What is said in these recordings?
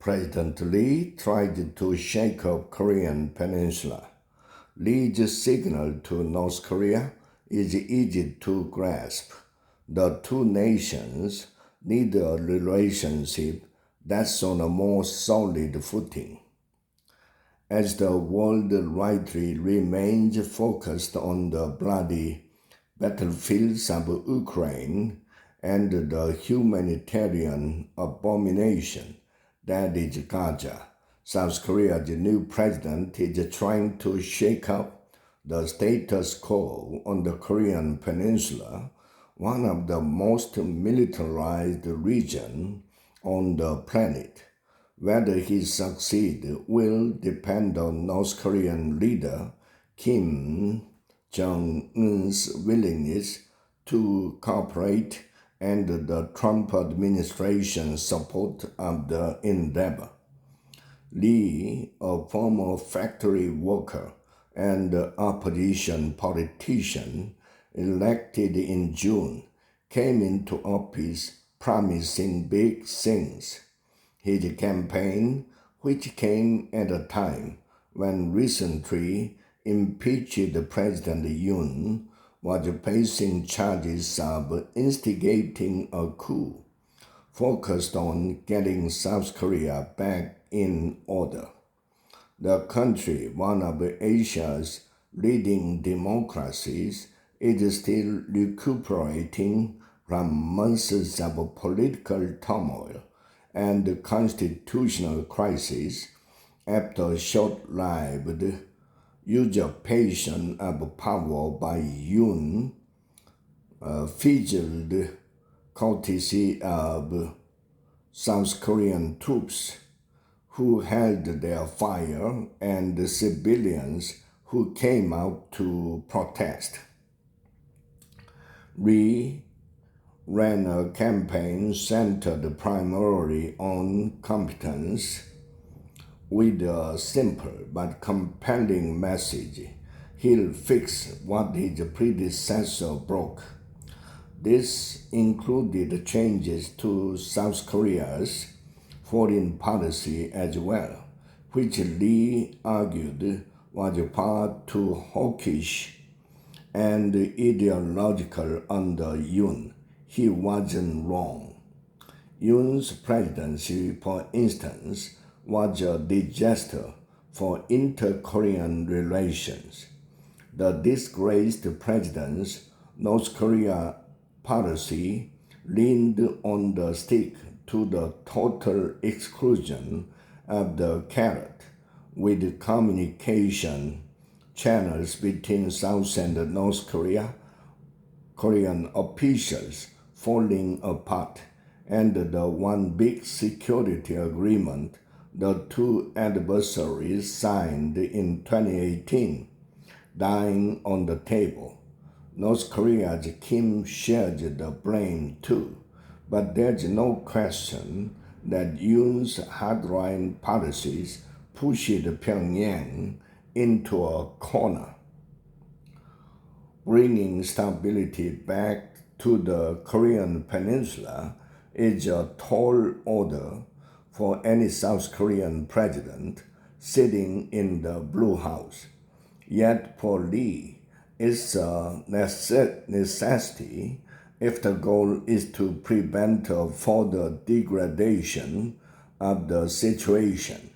President Lee tried to shake up Korean peninsula. Lee's signal to North Korea is easy to grasp. The two nations need a relationship that's on a more solid footing. As the world rightly remains focused on the bloody battlefields of Ukraine and the humanitarian abomination that is Gaza, South Korea's new president is trying to shake up the status quo on the Korean peninsula, one of the most militarized regions on the planet. Whether he succeeds will depend on North Korean leader Kim Jong-un's willingness to cooperate and the Trump administration's support of the endeavor. Lee, a former factory worker and opposition politician elected in June, came into office promising big things. His campaign, which came at a time when recently impeached President Yoon was facing charges of instigating a coup, focused on getting South Korea back in order. The country, one of Asia's leading democracies, is still recuperating from months of political turmoil and constitutional crisis after short-lived usurpation of power by Yoon, fizzled courtesy of South Korean troops who held their fire and civilians who came out to protest. Lee ran a campaign centered primarily on competence, with a simple but compelling message: he'll fix what his predecessor broke. This included changes to South Korea's foreign policy as well, which Lee argued was far too hawkish and ideological under Yoon. He wasn't wrong. Yoon's presidency, for instance, was a disaster for inter-Korean relations. The disgraced president's North Korea policy leaned on the stick to the total exclusion of the carrot, with communication channels between South and North Korean officials falling apart, and the one big security agreement the two adversaries signed in 2018 dying on the table. North Korea's Kim shared the blame too, but there's no question that Yoon's hardline policies pushed Pyongyang into a corner. Bringing stability back to the Korean peninsula is a tall order for any South Korean president sitting in the Blue House. Yet for Lee, it's a necessity if the goal is to prevent a further degradation of the situation.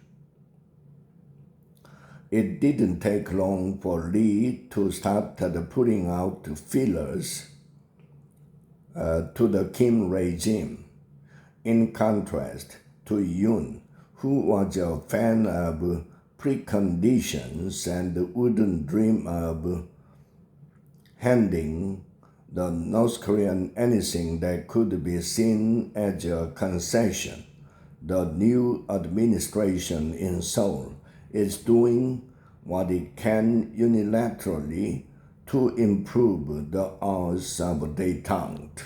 It didn't take long for Lee to start putting out feelers to the Kim regime. In contrast to Yoon, who was a fan of preconditions and wouldn't dream of handing the North Korean anything that could be seen as a concession, the new administration in Seoul is doing what it can unilaterally to improve the odds of détente.